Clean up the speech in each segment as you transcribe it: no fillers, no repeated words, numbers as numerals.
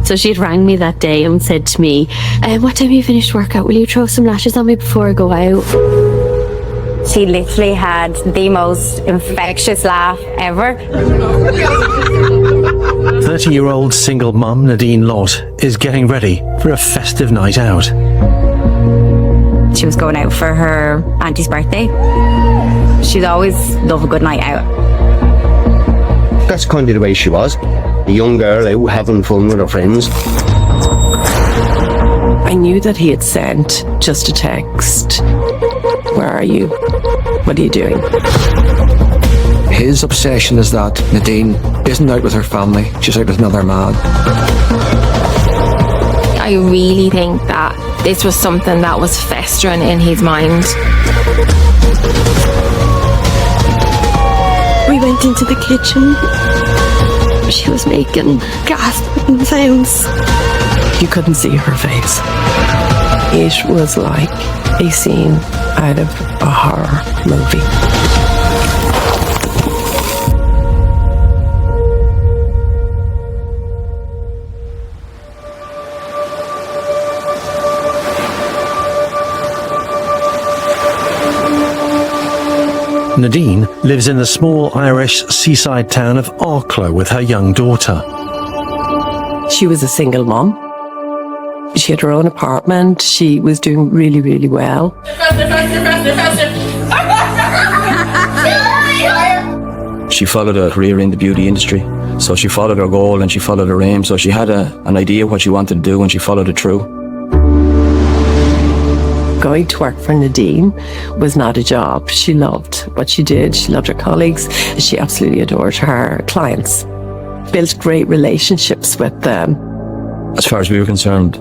So she had rang me that day and said to me, what time have you finished workout? Will you throw some lashes on me before I go out? She literally had the most infectious laugh ever. 30-year-old single mum Nadine Lott is getting ready for a festive night out. She was going out for her auntie's birthday. She'd always love a good night out. That's kind of the way she was. A young girl out having fun with her friends. I knew that he had sent just a text. Where are you? What are you doing? His obsession is that Nadine isn't out with her family, she's out with another man. I really think that this was something that was festering in his mind. We went into the kitchen. She was making gasping sounds. You couldn't see her face. It was like a scene out of a horror movie. Nadine lives in the small Irish seaside town of Arlo with her young daughter. She was a single mom. She had her own apartment. She was doing really, really well. She followed a career in the beauty industry, so she followed her goal and she followed her aim, so she had an idea what she wanted to do and she followed it through. Going to work for Nadine was not a job. She loved what she did. She loved her colleagues. She absolutely adored her clients. Built great relationships with them. As far as we were concerned,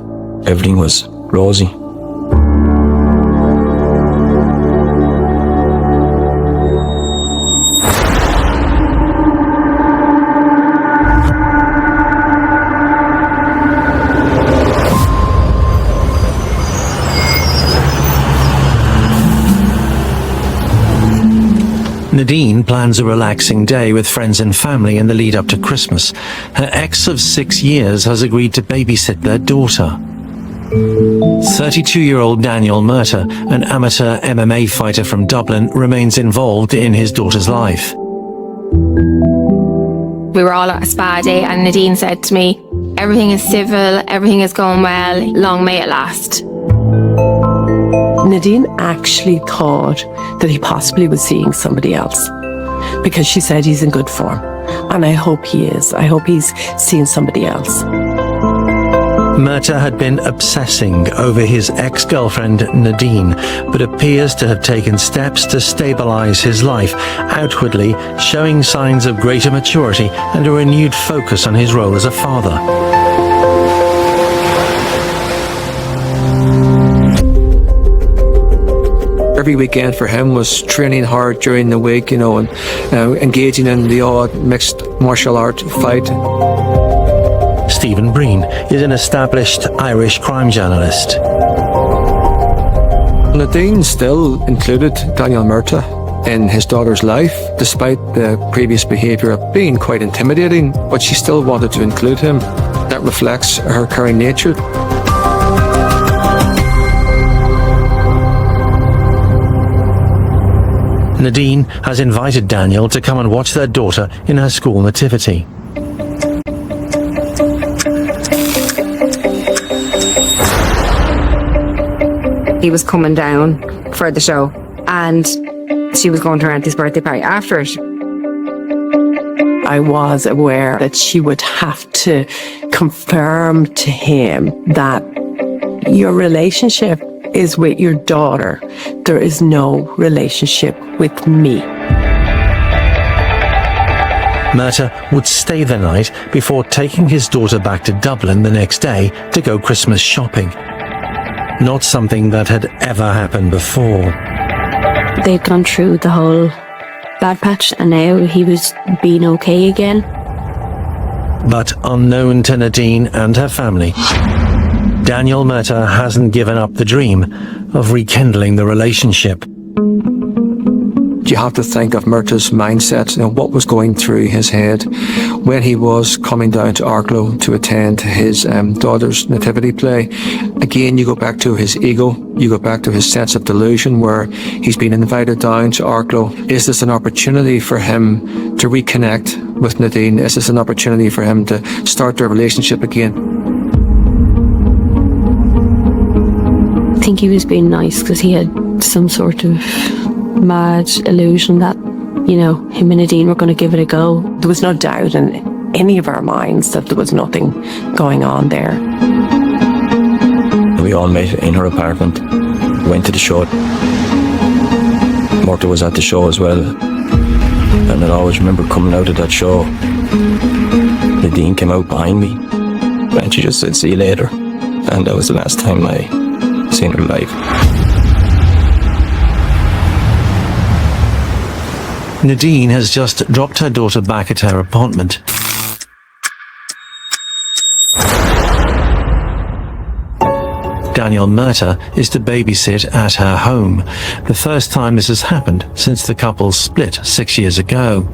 everything was rosy. Nadine plans a relaxing day with friends and family in the lead up to Christmas. Her ex of 6 years has agreed to babysit their daughter. 32-year-old Daniel Murtagh, an amateur MMA fighter from Dublin, remains involved in his daughter's life. We were all at a spa day and Nadine said to me, everything is civil, everything is going well, long may it last. Nadine actually thought that he possibly was seeing somebody else because she said he's in good form. And I hope he is. I hope he's seeing somebody else. Murtagh had been obsessing over his ex-girlfriend Nadine, but appears to have taken steps to stabilize his life, outwardly showing signs of greater maturity and a renewed focus on his role as a father. Every weekend for him was training hard during the week, and engaging in the odd mixed martial art fight. Stephen Breen is an established Irish crime journalist. Nadine still included Daniel Murtagh in his daughter's life, despite the previous behaviour being quite intimidating, but she still wanted to include him. That reflects her caring nature. Nadine has invited Daniel to come and watch their daughter in her school nativity. He was coming down for the show and she was going to her auntie's birthday party after it. I was aware that she would have to confirm to him that your relationship is with your daughter. There is no relationship with me. Murtagh would stay the night before taking his daughter back to Dublin the next day to go Christmas shopping. Not something that had ever happened before. They'd gone through the whole bad patch and now he was being okay again. But unknown to Nadine and her family, Daniel Murtagh hasn't given up the dream of rekindling the relationship. You have to think of Myrta's mindset, what was going through his head when he was coming down to Arlo to attend his daughter's nativity play. Again, you go back to his ego, you go back to his sense of delusion where he's been invited down to Arlo. Is this an opportunity for him to reconnect with Nadine? Is this an opportunity for him to start their relationship again? I think he was being nice because he had some sort of mad illusion that, him and Nadine were going to give it a go. There was no doubt in any of our minds that there was nothing going on there. We all met in her apartment, went to the show. Myrta was at the show as well. And I always remember coming out of that show, Nadine came out behind me and she just said, "See you later." And that was the last time I seen her live. Nadine has just dropped her daughter back at her apartment. Daniel Myrta is to babysit at her home. The first time this has happened since the couple split 6 years ago.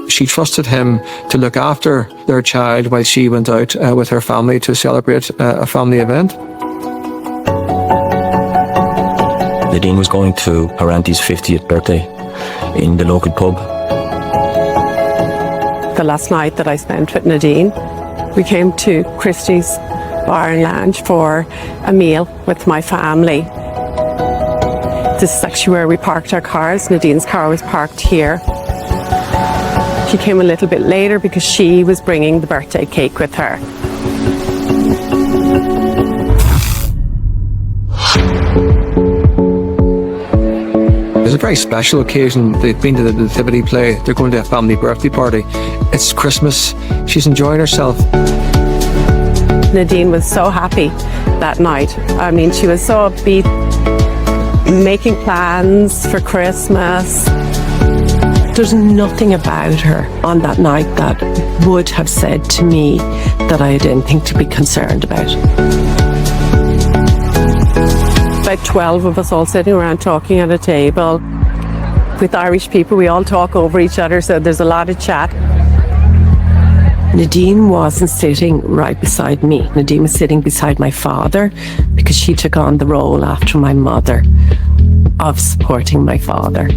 She trusted him to look after their child while she went out with her family to celebrate a family event. Nadine was going to her auntie's 50th birthday in the local pub. The last night that I spent with Nadine, we came to Christie's Bar and Lounge for a meal with my family. This is actually where we parked our cars. Nadine's car was parked here. She came a little bit later because she was bringing the birthday cake with her. It's a very special occasion. They've been to the nativity play. They're going to a family birthday party. It's Christmas. She's enjoying herself. Nadine was so happy that night. I mean, she was so upbeat, making plans for Christmas. There's nothing about her on that night that would have said to me that I had anything to be concerned about. About 12 of us all sitting around talking at a table. With Irish people, we all talk over each other, so there's a lot of chat. Nadine wasn't sitting right beside me. Nadine was sitting beside my father because she took on the role after my mother of supporting my father.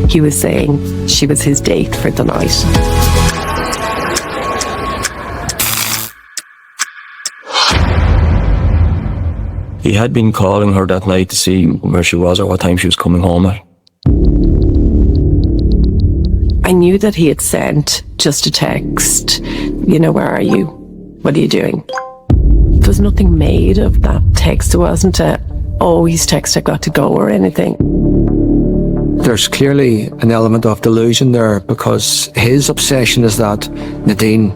He was saying she was his date for the night. He had been calling her that night to see where she was or what time she was coming home at. I knew that he had sent just a text, where are you? What are you doing? There was nothing made of that text. It wasn't his text, I got to go or anything. There's clearly an element of delusion there because his obsession is that Nadine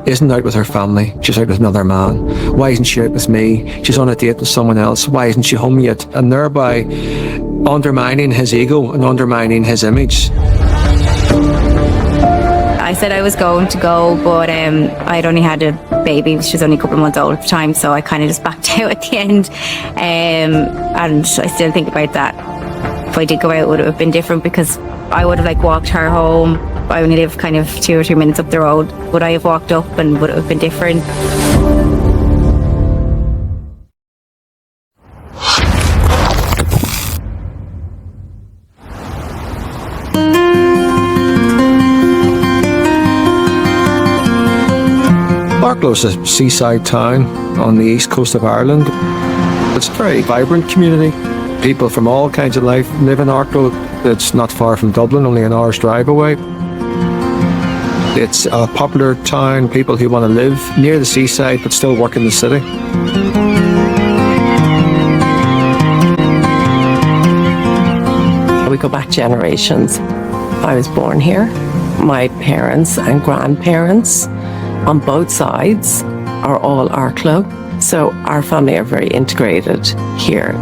isn't out with her family. She's out with another man. Why isn't she out with me? She's on a date with someone else. Why isn't she home yet? And thereby undermining his ego and undermining his image. I said I was going to go, but I'd only had a baby. She was only a couple of months old at the time, so I kind of just backed out at the end. And I still think about that. If I did go out, it would have been different because I would have walked her home. I only live kind of 2 or 3 minutes up the road. Would I have walked up and would it have been different? Arlo's a seaside town on the east coast of Ireland. It's a very vibrant community. People from all kinds of life live in Arlo. It's not far from Dublin, only an hour's drive away. It's a popular town, people who want to live near the seaside but still work in the city. We go back generations. I was born here. My parents and grandparents on both sides are all Arlo, so our family are very integrated here.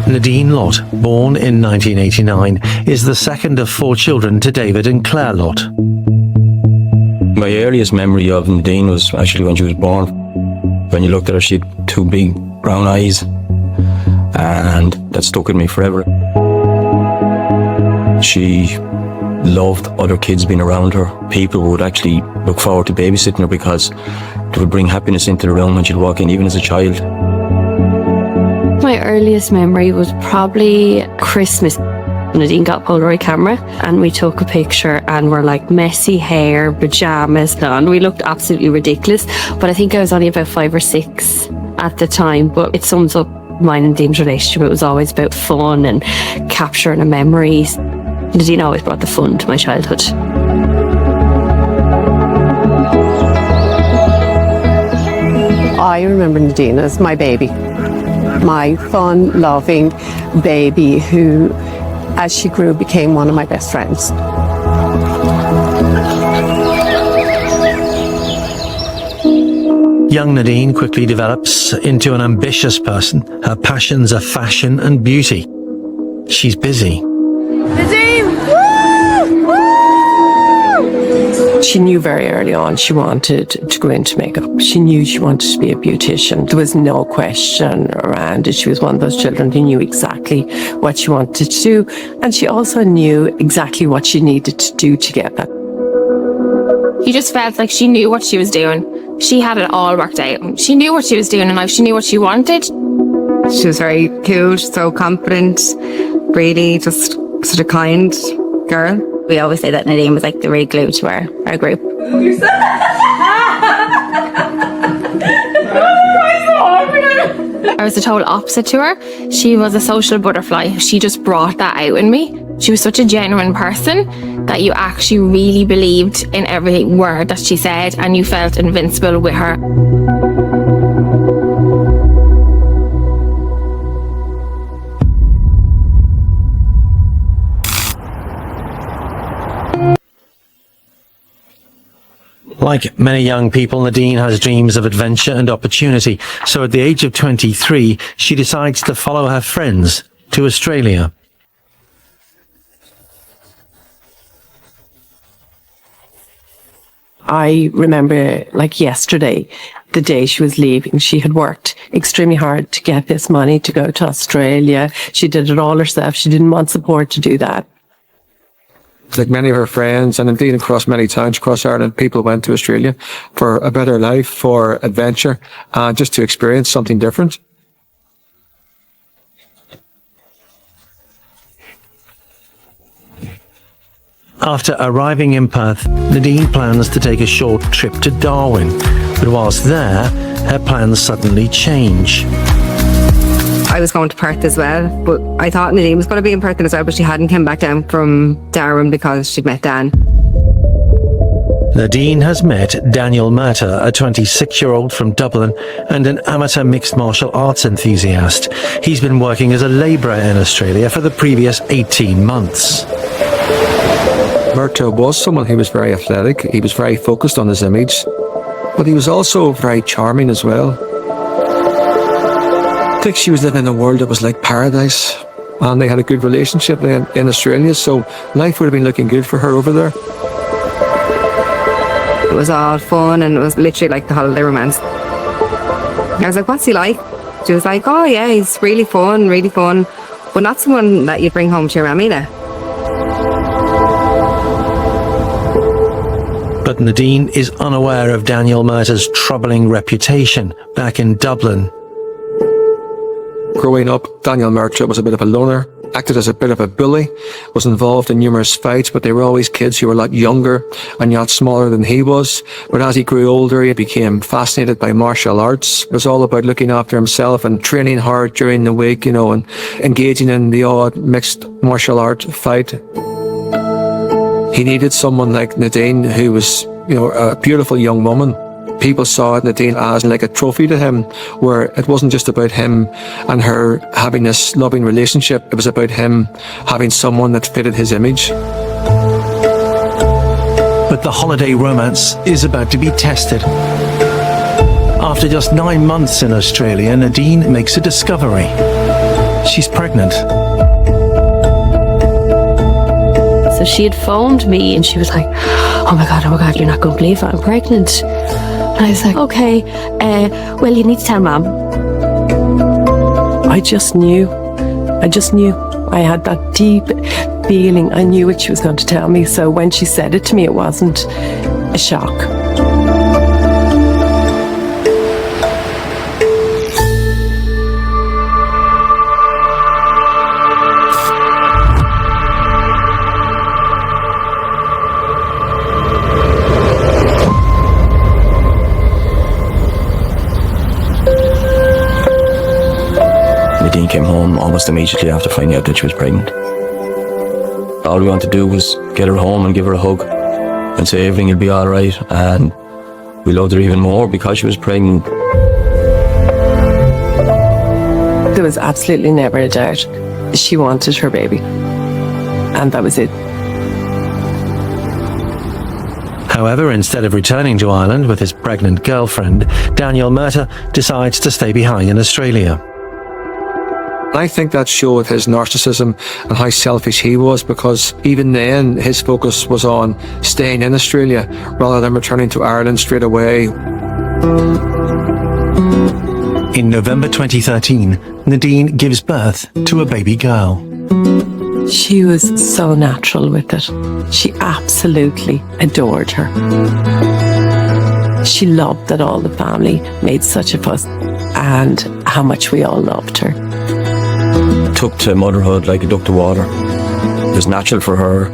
Nadine Lott, born in 1989, is the second of 4 children to David and Claire Lott. My earliest memory of Nadine was actually when she was born. When you looked at her, she had 2 big brown eyes, and that stuck with me forever. She loved other kids being around her. People would actually look forward to babysitting her because it would bring happiness into the room when she'd walk in, even as a child. My earliest memory was probably Christmas. Nadine got a Polaroid camera and we took a picture, and we're like messy hair, pajamas on. We looked absolutely ridiculous, but I think I was only about 5 or 6 at the time. But it sums up mine and Nadine's relationship. It was always about fun and capturing the memories. Nadine always brought the fun to my childhood. I remember Nadine as my baby, my fun, loving baby who, as she grew, became one of my best friends. Young Nadine quickly develops into an ambitious person. Her passions are fashion and beauty. She's busy. She knew very early on she wanted to go into makeup. She knew she wanted to be a beautician. There was no question around it. She was one of those children who knew exactly what she wanted to do. And she also knew exactly what she needed to do to get that. You just felt like she knew what she was doing. She had it all worked out. She knew what she was doing in life. She knew what she wanted. She was very cool, so confident, really just such a kind girl. We always say that Nadine was like the real glue to our group. I was the total opposite to her. She was a social butterfly. She just brought that out in me. She was such a genuine person that you actually really believed in every word that she said, and you felt invincible with her. Like many young people, Nadine has dreams of adventure and opportunity. So at the age of 23, she decides to follow her friends to Australia. I remember like yesterday, the day she was leaving. She had worked extremely hard to get this money to go to Australia. She did it all herself. She didn't want support to do that. Like many of her friends, and indeed across many towns across Ireland, people went to Australia for a better life, for adventure, and just to experience something different. After arriving in Perth, Nadine plans to take a short trip to Darwin. But whilst there, her plans suddenly change. I was going to Perth as well, but I thought Nadine was going to be in Perth as well, but she hadn't come back down from Darwin because she'd met Dan. Nadine has met Daniel Murtagh, a 26-year-old from Dublin and an amateur mixed martial arts enthusiast. He's been working as a labourer in Australia for the previous 18 months. Murtagh was someone who was very athletic. He was very focused on his image, but he was also very charming as well. I think she was living in a world that was like paradise, and they had a good relationship in Australia, so life would have been looking good for her over there. It was all fun, and it was literally like the holiday romance. I was like, what's he like? She was like, oh yeah, he's really fun, but not someone that you'd bring home to your mamina. But Nadine is unaware of Daniel Murtagh's troubling reputation back in Dublin. Growing up, Daniel Murtagh was a bit of a loner, acted as a bit of a bully, was involved in numerous fights, but they were always kids who were a lot younger and a lot smaller than he was. But as he grew older, he became fascinated by martial arts. It was all about looking after himself and training hard during the week, and engaging in the odd mixed martial art fight. He needed someone like Nadine, who was, a beautiful young woman. People saw Nadine as like a trophy to him, where it wasn't just about him and her having this loving relationship. It was about him having someone that fitted his image. But the holiday romance is about to be tested. After just 9 months in Australia, Nadine makes a discovery. She's pregnant. So she had phoned me and she was like, oh my God, you're not going to believe it, I'm pregnant. I was like, okay, well, you need to tell Mum. I just knew. I had that deep feeling. I knew what she was going to tell me. So when she said it to me, it wasn't a shock. Nadine came home almost immediately after finding out that she was pregnant. All we wanted to do was get her home and give her a hug and say everything will be all right, and we loved her even more because she was pregnant. There was absolutely never a doubt. She wanted her baby. And that was it. However, instead of returning to Ireland with his pregnant girlfriend, Daniel Murtagh decides to stay behind in Australia. I think that showed his narcissism and how selfish he was, because even then his focus was on staying in Australia rather than returning to Ireland straight away. In November 2013, Nadine gives birth to a baby girl. She was so natural with it. She absolutely adored her. She loved that all the family made such a fuss and how much we all loved her. Took to motherhood like a duck to water. It was natural for her.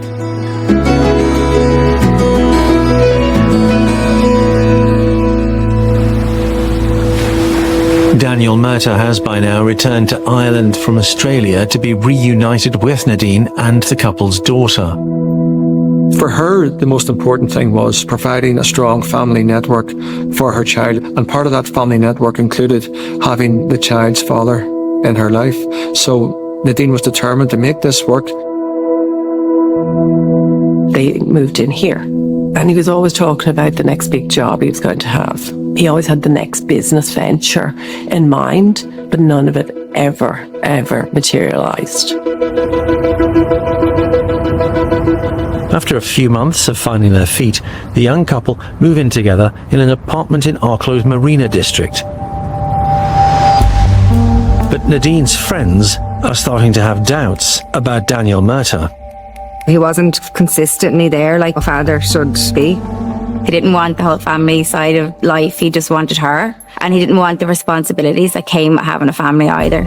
Daniel Murtagh has by now returned to Ireland from Australia to be reunited with Nadine and the couple's daughter. For her, the most important thing was providing a strong family network for her child, and part of that family network included having the child's father in her life. So Nadine was determined to make this work. They moved in here, and he was always talking about the next big job he was going to have. He always had the next business venture in mind, but none of it ever materialized. After a few months of finding their feet, the young couple move in together in an apartment in Arlo's Marina district. But Nadine's friends are starting to have doubts about Daniel Murtagh. He wasn't consistently there like a father should be. He didn't want the whole family side of life, he just wanted her. And he didn't want the responsibilities that came with having a family either.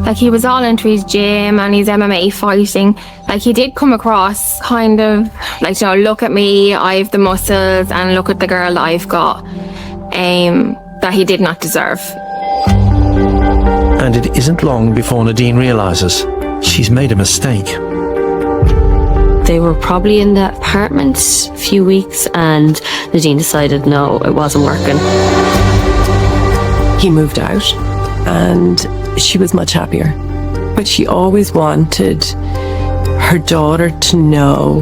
Like, he was all into his gym and his MMA fighting. Like, he did come across kind of like, you know, look at me, I have the muscles, and look at the girl that I've got, that he did not deserve. And it isn't long before Nadine realises she's made a mistake. They were probably in the apartment a few weeks, and Nadine decided no, it wasn't working. He moved out, and she was much happier. But she always wanted her daughter to know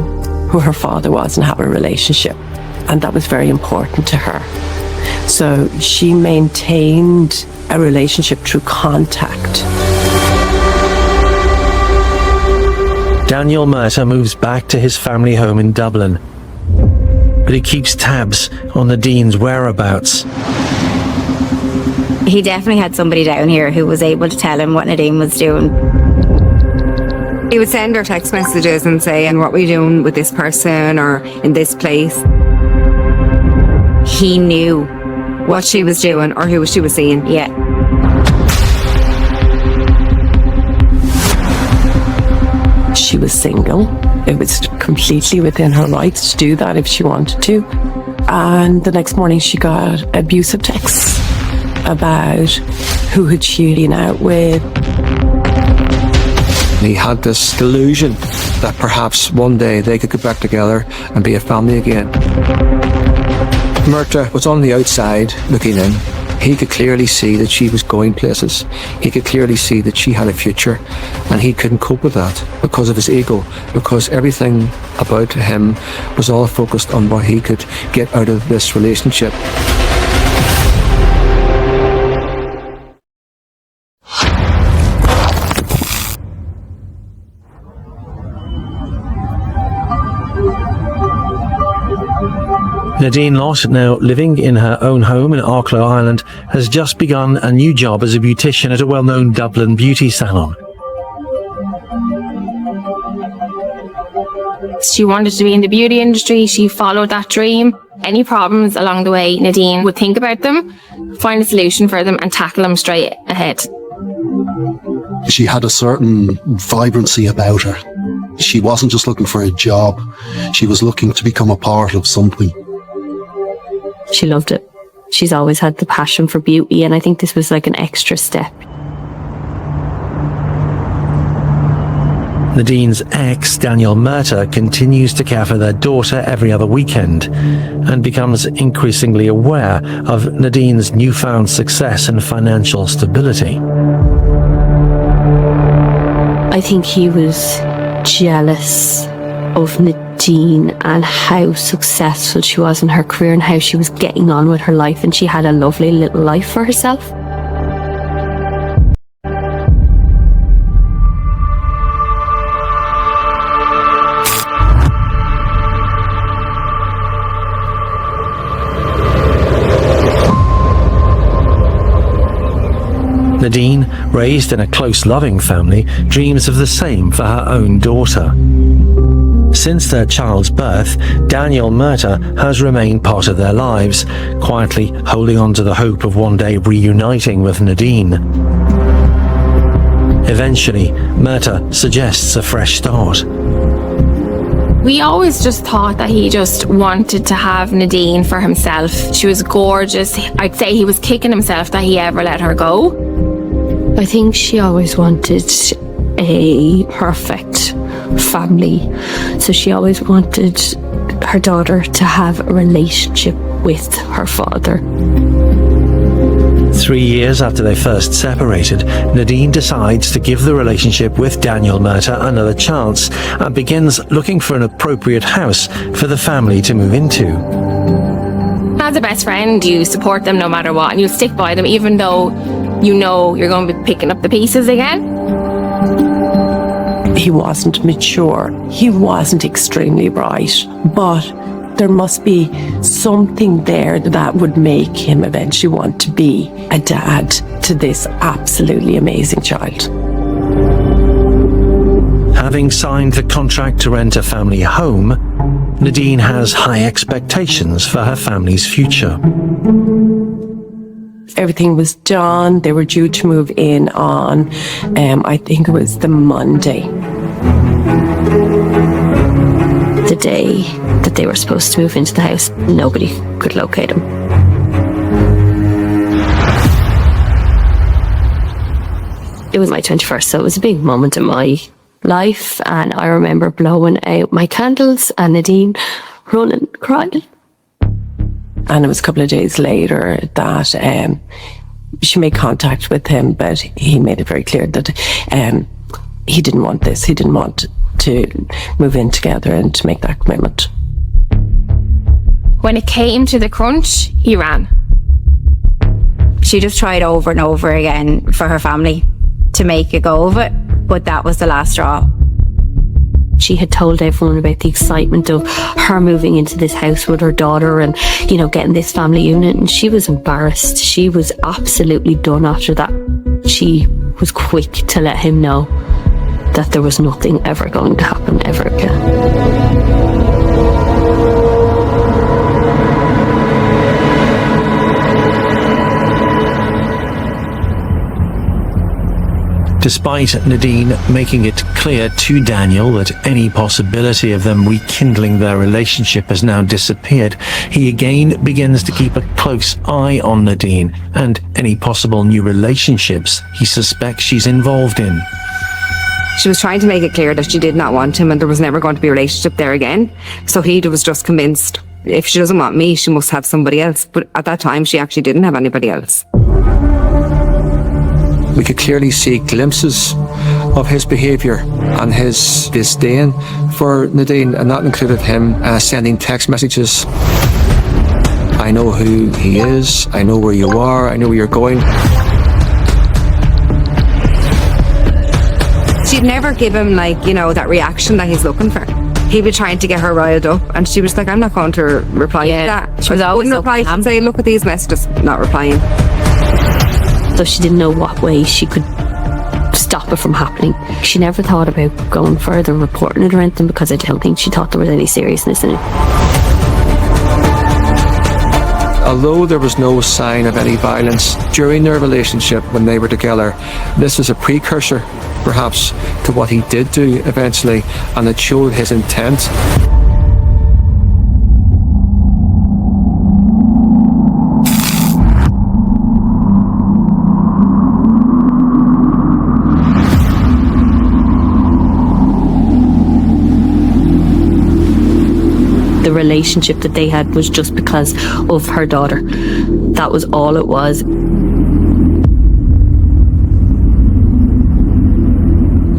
who her father was and have a relationship. And that was very important to her. So she maintained a relationship through contact. Daniel Murtagh moves back to his family home in Dublin, but he keeps tabs on Nadine's whereabouts. He definitely had somebody down here who was able to tell him what Nadine was doing. He would send her text messages and say, and what were you doing with this person or in this place? He knew What she was doing or who she was seeing. Yeah. She was single. It was completely within her rights to do that if she wanted to. And the next morning she got abusive texts about who had she been out with. He had this delusion that perhaps one day they could get back together and be a family again. Murtagh was on the outside looking in. He could clearly see that she was going places. He could clearly see that she had a future, and he couldn't cope with that because of his ego, because everything about him was all focused on what he could get out of this relationship. Nadine Lott, now living in her own home in Arlo, Ireland, has just begun a new job as a beautician at a well-known Dublin beauty salon. She wanted to be in the beauty industry. She followed that dream. Any problems along the way, Nadine would think about them, find a solution for them and tackle them straight ahead. She had a certain vibrancy about her. She wasn't just looking for a job. She was looking to become a part of something. She loved it. She's always had the passion for beauty, and I think this was like an extra step. Nadine's ex, Daniel Murtagh, continues to care for their daughter every other weekend and becomes increasingly aware of Nadine's newfound success and financial stability. I think he was jealous of Nadine and how successful she was in her career and how she was getting on with her life, and she had a lovely little life for herself. Nadine, raised in a close, loving family, dreams of the same for her own daughter. Since their child's birth, Daniel Murtagh has remained part of their lives, quietly holding on to the hope of one day reuniting with Nadine. Eventually, Murtagh suggests a fresh start. We always just thought that he just wanted to have Nadine for himself. She was gorgeous. I'd say he was kicking himself that he ever let her go. I think she always wanted a perfect family. So she always wanted her daughter to have a relationship with her father. 3 years after they first separated, Nadine decides to give the relationship with Daniel Murtagh another chance and begins looking for an appropriate house for the family to move into. As a best friend, you support them no matter what, and you stick by them even though you know you're going to be picking up the pieces again. He wasn't mature. He wasn't extremely bright, but there must be something there that would make him eventually want to be a dad to this absolutely amazing child. Having signed the contract to rent a family home, Nadine has high expectations for her family's future. Everything was done. They were due to move in on, I think it was the Monday. The day that they were supposed to move into the house, nobody could locate him. It was my 21st, so it was a big moment in my life, and I remember blowing out my candles and Nadine running, crying. And it was a couple of days later that she made contact with him, but he made it very clear that he didn't want this. He didn't want to move in together and to make that commitment. When it came to the crunch, he ran. She just tried over and over again for her family to make a go of it, but that was the last straw. She had told everyone about the excitement of her moving into this house with her daughter and, you know, getting this family unit, and she was embarrassed. She was absolutely done after that. She was quick to let him know that there was nothing ever going to happen ever again. Despite Nadine making it clear to Daniel that any possibility of them rekindling their relationship has now disappeared, he again begins to keep a close eye on Nadine and any possible new relationships he suspects she's involved in. She was trying to make it clear that she did not want him and there was never going to be a relationship there again. So he was just convinced, if she doesn't want me, she must have somebody else. But at that time, she actually didn't have anybody else. We could clearly see glimpses of his behaviour and his disdain for Nadine, and that included him sending text messages. I know who he is, I know where you are, I know where you're going. She'd never give him, like, you know, that reaction that he's looking for. He'd be trying to get her riled up, and she was like, I'm not going to reply to that. She was always wouldn't so reply calm. and say, look at these messages, not replying. So she didn't know what way she could stop it from happening. She never thought about going further, reporting it or anything, because I don't think she thought there was any seriousness in it. Although there was no sign of any violence during their relationship when they were together, this was a precursor, perhaps, to what he did do eventually, and it showed his intent. The relationship that they had was just because of her daughter. That was all it was.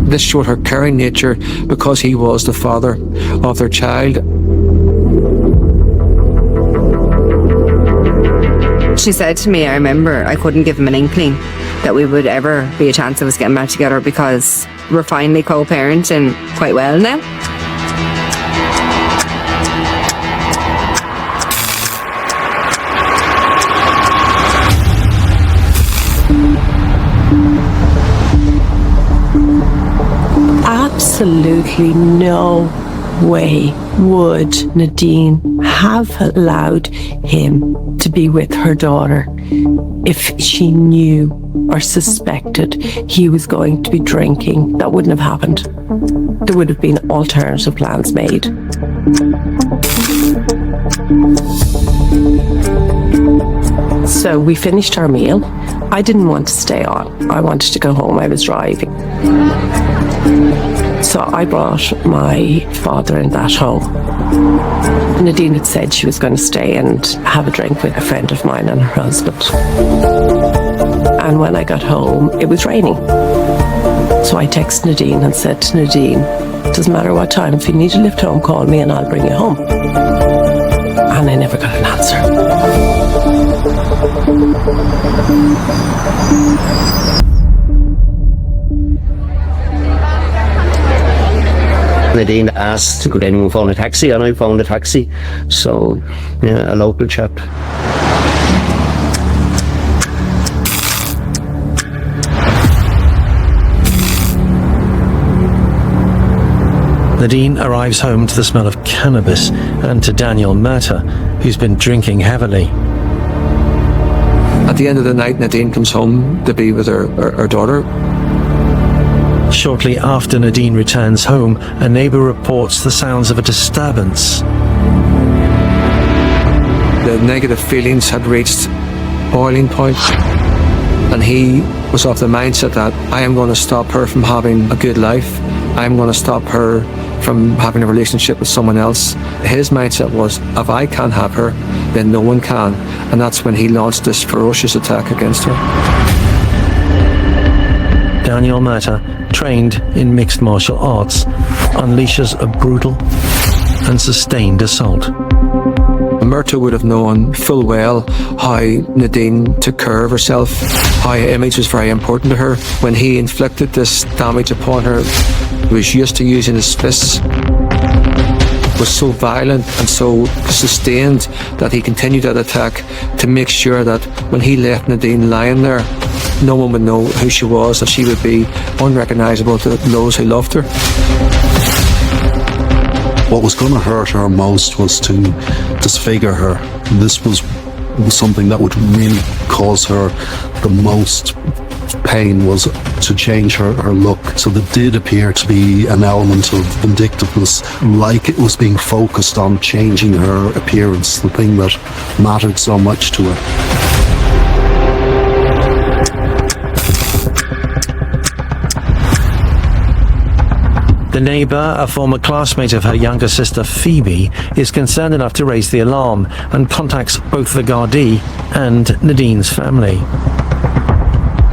This showed her caring nature because he was the father of their child. She said to me, I remember, I couldn't give him an inkling that we would ever be a chance of us getting back together because we're finally co-parenting quite well now. Absolutely no way would Nadine have allowed him to be with her daughter if she knew or suspected he was going to be drinking. That wouldn't have happened. There would have been alternative plans made. So we finished our meal. I didn't want to stay on. I wanted to go home. I was driving. So I brought my father and that home. Nadine had said she was going to stay and have a drink with a friend of mine and her husband. And when I got home, it was raining. So I texted Nadine and said to Nadine, doesn't matter what time, if you need a lift home, call me and I'll bring you home. And I never got an answer. Nadine asked, could anyone phone a taxi? And I phoned a taxi. So, yeah, a local chap. Nadine arrives home to the smell of cannabis and to Daniel Murtagh, who's been drinking heavily. At the end of the night, Nadine comes home to be with her daughter. Shortly after Nadine returns home, a neighbour reports the sounds of a disturbance. The negative feelings had reached boiling point, and he was of the mindset that I am going to stop her from having a good life. I am going to stop her from having a relationship with someone else. His mindset was, if I can't have her, then no one can. And that's when he launched this ferocious attack against her. Daniel Murtagh, trained in mixed martial arts, unleashes a brutal and sustained assault. Murtagh would have known full well how Nadine took care of herself, how her image was very important to her. When he inflicted this damage upon her, he was used to using his fists, was so violent and so sustained that he continued that attack to make sure that when he left Nadine lying there, no one would know who she was, that she would be unrecognisable to those who loved her. What was going to hurt her most was to disfigure her. This was something that would really cause her the most pain, was to change her look. So there did appear to be an element of vindictiveness, like it was being focused on changing her appearance, the thing that mattered so much to her. The neighbour, a former classmate of her younger sister Phoebe, is concerned enough to raise the alarm and contacts both the Gardaí and Nadine's family.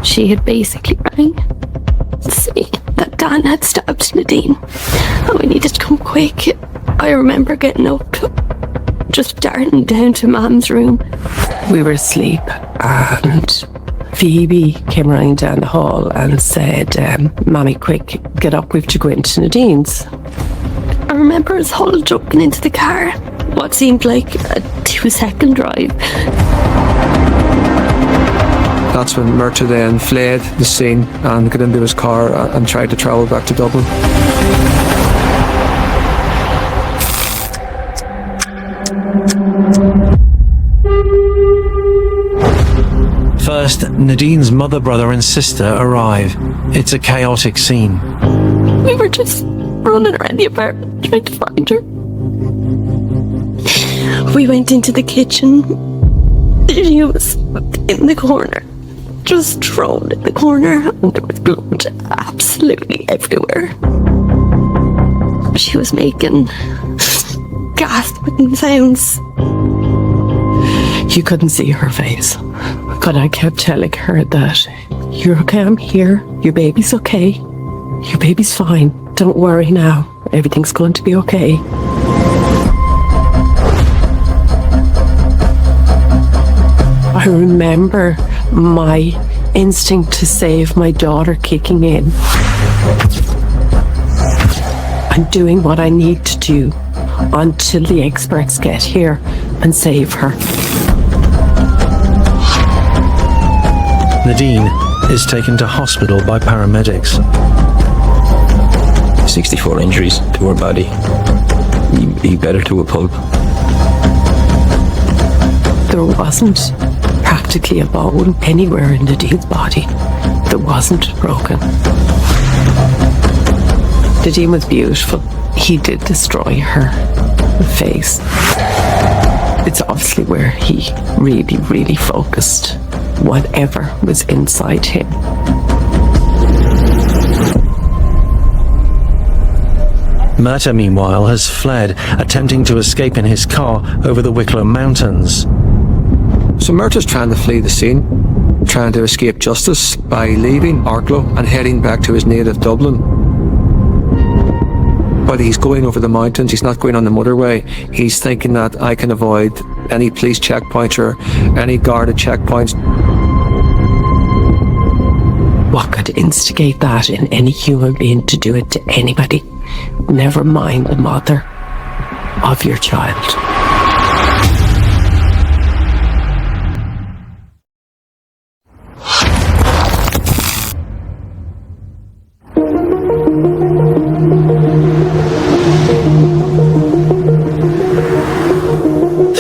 She had basically rang saying that Dan had stabbed Nadine and we needed to come quick. I remember getting up, just darting down to Mum's room. We were asleep and Phoebe came running down the hall and said, Mommy, quick, get up, we have to go into Nadine's. remember us all jumping into the car, what seemed like a 2-second drive. That's when Murta then fled the scene and got into his car and tried to travel back to Dublin. First, Nadine's mother, brother and sister arrive. It's a chaotic scene. We were just running around the apartment trying to find her. We went into the kitchen. She was in the corner, just thrown in the corner, and there was blood absolutely everywhere. She was making gasping sounds. You couldn't see her face, but I kept telling her that you're okay, I'm here, your baby's okay, your baby's fine, don't worry now, everything's going to be okay. I remember my instinct to save my daughter kicking in. I'm doing what I need to do until the experts get here and save her. Nadine is taken to hospital by paramedics. 64 injuries to her body. He beat her to a pulp. There wasn't practically a bone anywhere in Nadine's body that wasn't broken. Nadine was beautiful. He did destroy her face. It's obviously where he really, really focused whatever was inside him. Murta, meanwhile, has fled, attempting to escape in his car over the Wicklow Mountains. So Murta's trying to flee the scene, trying to escape justice by leaving Arlo and heading back to his native Dublin. But he's going over the mountains, he's not going on the motorway. He's thinking that I can avoid any police checkpoints or any guarded checkpoints. What could instigate that in any human being to do it to anybody? Never mind the mother of your child.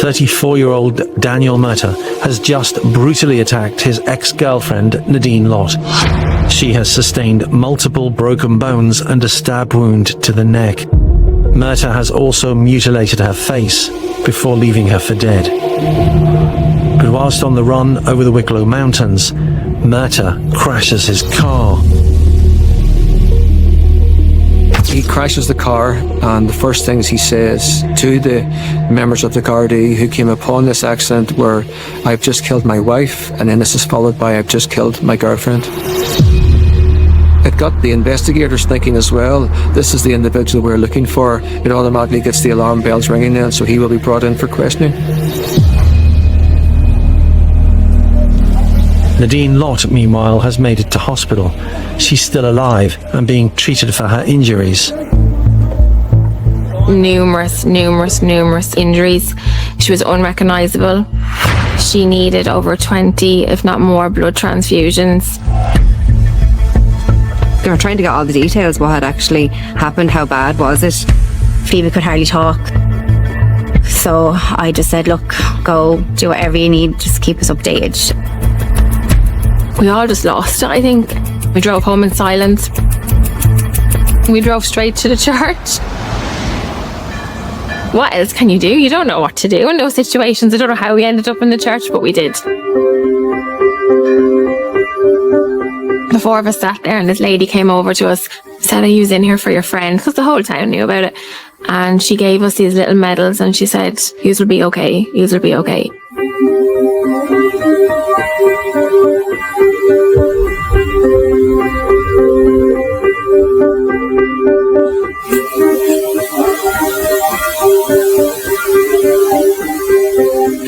"34-year-old Daniel Murta has just brutally attacked his ex-girlfriend Nadine Lott. She has sustained multiple broken bones and a stab wound to the neck. Murta has also mutilated her face before leaving her for dead. But whilst on the run over the Wicklow Mountains, Murta crashes his car. He crashes the car, and the first things he says to the members of the Gardaí who came upon this accident were, "I've just killed my wife," and then this is followed by, "I've just killed my girlfriend." It got the investigators thinking as well, this is the individual we're looking for. It automatically gets the alarm bells ringing then, so he will be brought in for questioning. Nadine Lott, meanwhile, has made it to hospital. She's still alive and being treated for her injuries. Numerous injuries. She was unrecognisable. She needed over 20, if not more, blood transfusions. They were trying to get all the details, what had actually happened, how bad was it? Phoebe could hardly talk. So I just said, look, go do whatever you need, just keep us updated. We all just lost it, I think. We drove home in silence. We drove straight to the church. What else can you do? You don't know what to do in those situations. I don't know how we ended up in the church, but we did. The four of us sat there and this lady came over to us, said, "Are you in here for your friend?" Because the whole town knew about it. And she gave us these little medals and she said, "Yous will be okay, yous will be okay."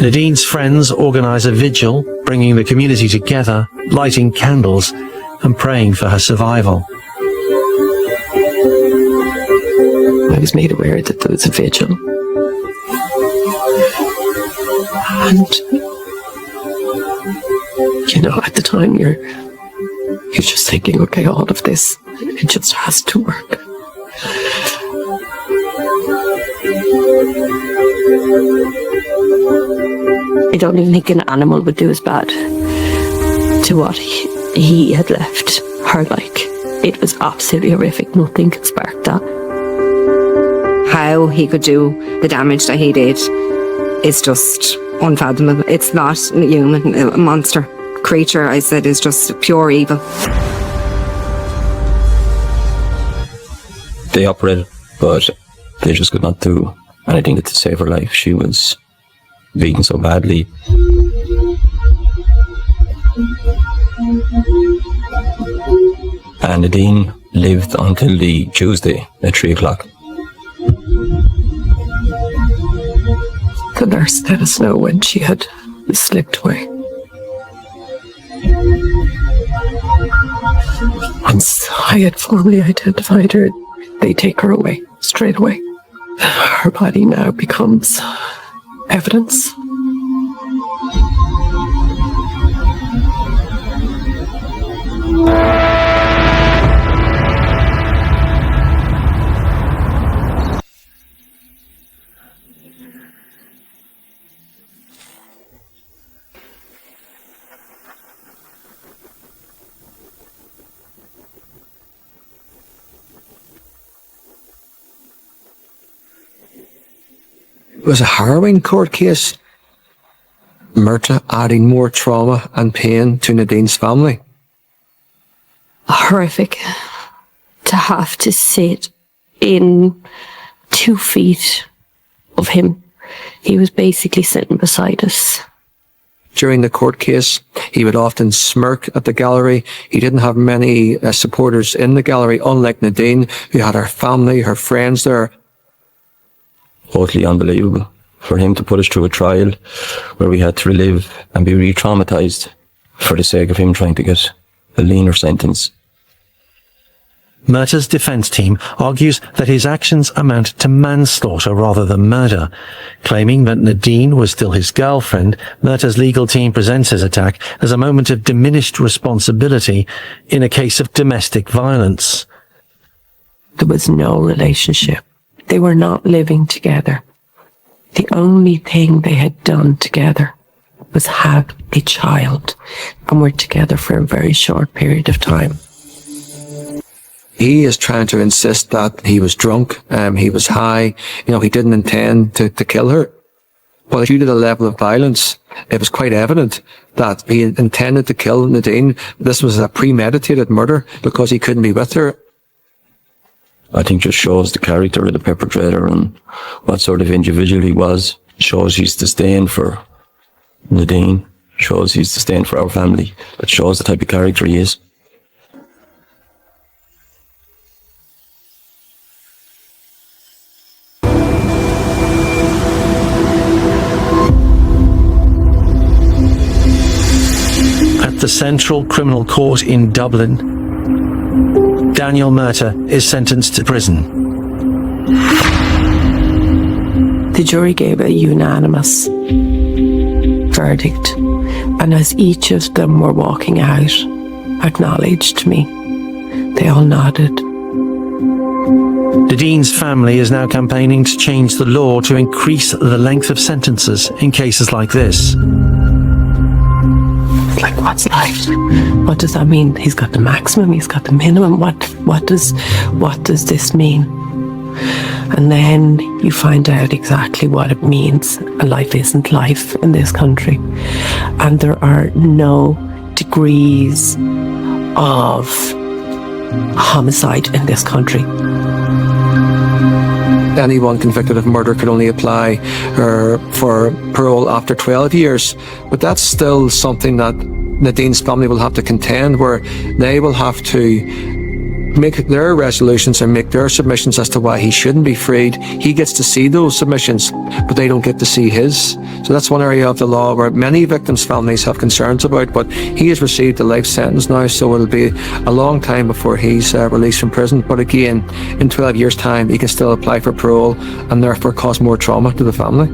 Nadine's friends organise a vigil, bringing the community together, lighting candles and praying for her survival. I was made aware that there was a vigil. And, you know, at the time you're just thinking, okay, all of this, it just has to work. I don't even think an animal would do as bad to what he had left her like. It was absolutely horrific. Nothing could spark that. How he could do the damage that he did is just unfathomable. It's not human. A monster creature, I said, is just pure evil. They operated, but they just could not do anything to save her life. She was beaten so badly. And Nadine lived until the Tuesday at 3 o'clock. The nurse let us know when she had slipped away. Once I had formally identified her, they take her away, straight away. Her body now becomes evidence. It was a harrowing court case. Myrta adding more trauma and pain to Nadine's family. Horrific to have to sit in 2 feet of him. He was basically sitting beside us. During the court case, he would often smirk at the gallery. He didn't have many supporters in the gallery, unlike Nadine, who had her family, her friends there. Totally unbelievable for him to put us through a trial where we had to relive and be re-traumatized for the sake of him trying to get a leaner sentence. Myrta's defense team argues that his actions amount to manslaughter rather than murder. Claiming that Nadine was still his girlfriend, Myrta's legal team presents his attack as a moment of diminished responsibility in a case of domestic violence. There was no relationship. They were not living together. The only thing they had done together was have a child, and were together for a very short period of time. He is trying to insist that he was drunk, he was high, he didn't intend to kill her. But due to the level of violence, it was quite evident that he intended to kill Nadine. This was a premeditated murder because he couldn't be with her. I think just shows the character of the perpetrator and what sort of individual he was. Shows his disdain for Nadine. Shows his disdain for our family. It shows the type of character he is. At the Central Criminal Court in Dublin, Daniel Myrta is sentenced to prison. The jury gave a unanimous verdict, and as each of them were walking out, acknowledged me. They all nodded. Nadine's family is now campaigning to change the law to increase the length of sentences in cases like this. Like, what's life? What does that mean? He's got the maximum, he's got the minimum. What does this mean? And then you find out exactly what it means. And life isn't life in this country. And there are no degrees of homicide in this country. Anyone convicted of murder could only apply for parole after 12 years. But that's still something that Nadine's family will have to contend, where they will have to make their resolutions and make their submissions as to why he shouldn't be freed. He gets to see those submissions, but they don't get to see his. So that's one area of the law where many victims' families have concerns about, but he has received a life sentence now, so it'll be a long time before he's released from prison. But again, in 12 years' time, he can still apply for parole and therefore cause more trauma to the family.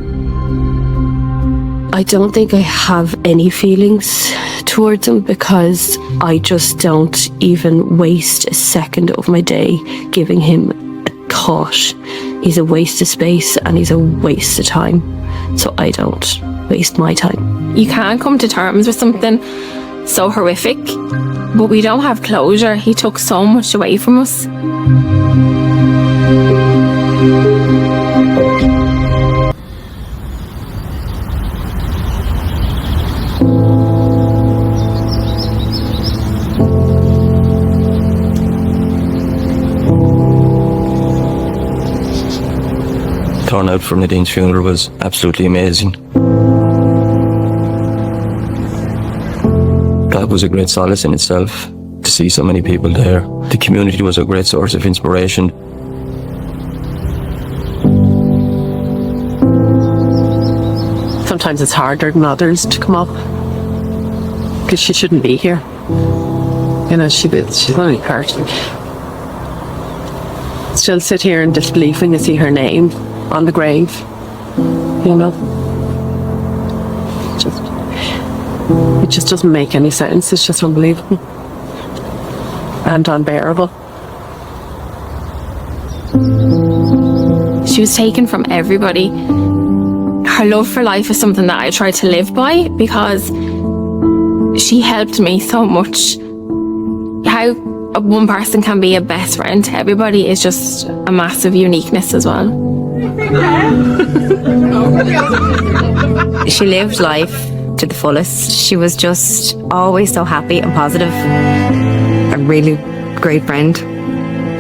I don't think I have any feelings towards him because I just don't even waste a second of my day giving him a thought. He's a waste of space and he's a waste of time. So I don't waste my time. You can't come to terms with something so horrific, but we don't have closure. He took so much away from us. Turnout for Nadine's funeral was absolutely amazing. That was a great solace in itself, to see so many people there. The community was a great source of inspiration. Sometimes it's harder than others to come up because she shouldn't be here. You know, she's only hurt. Still sit here in disbelief when you see her name on the grave, you know. It just doesn't make any sense. It's just unbelievable and unbearable. She was taken from everybody. Her love for life is something that I try to live by because she helped me so much. How one person can be a best friend to everybody is just a massive uniqueness as well. She lived life to the fullest. She was just always so happy and positive. A really great friend.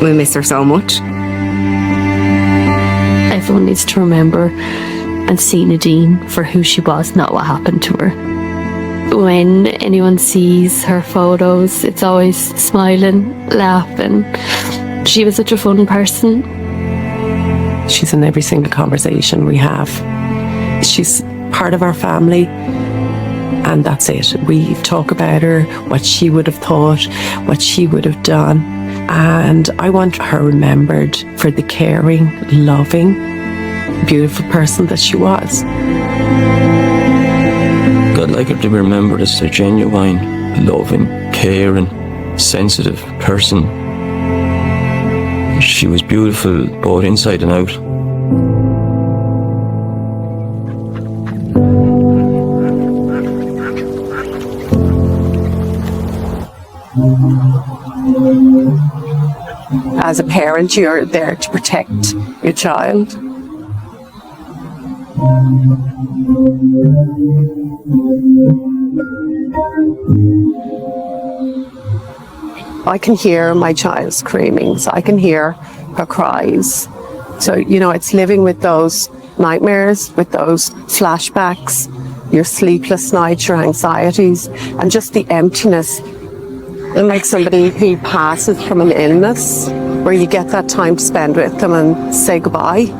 We miss her so much. Everyone needs to remember and see Nadine for who she was, not what happened to her. When anyone sees her photos, it's always smiling, laughing. She was such a fun person. She's in every single conversation we have. She's part of our family, and that's it. We talk about her, what she would have thought, what she would have done, and I want her remembered for the caring, loving, beautiful person that she was. I'd like her to be remembered as a genuine, loving, caring, sensitive person. She was beautiful both inside and out. As a parent, you're there to protect your child. I can hear my child's screamings. I can hear her cries. So, you know, it's living with those nightmares, with those flashbacks, your sleepless nights, your anxieties, and just the emptiness. And like somebody who passes from an illness, where you get that time to spend with them and say goodbye.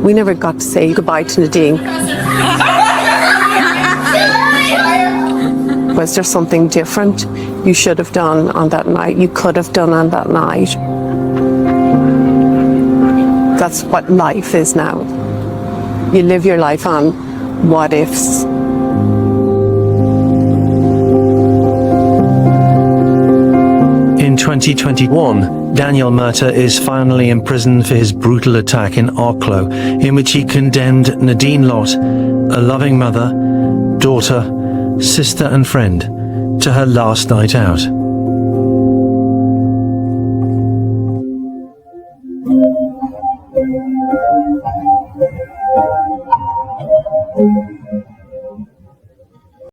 We never got to say goodbye to Nadine. Was there something different you should have done on that night, you could have done on that night? That's what life is now. You live your life on what ifs. In 2021, Daniel Murtagh is finally imprisoned for his brutal attack in Arlo, in which he condemned Nadine Lott, a loving mother, daughter, sister and friend, to her last night out.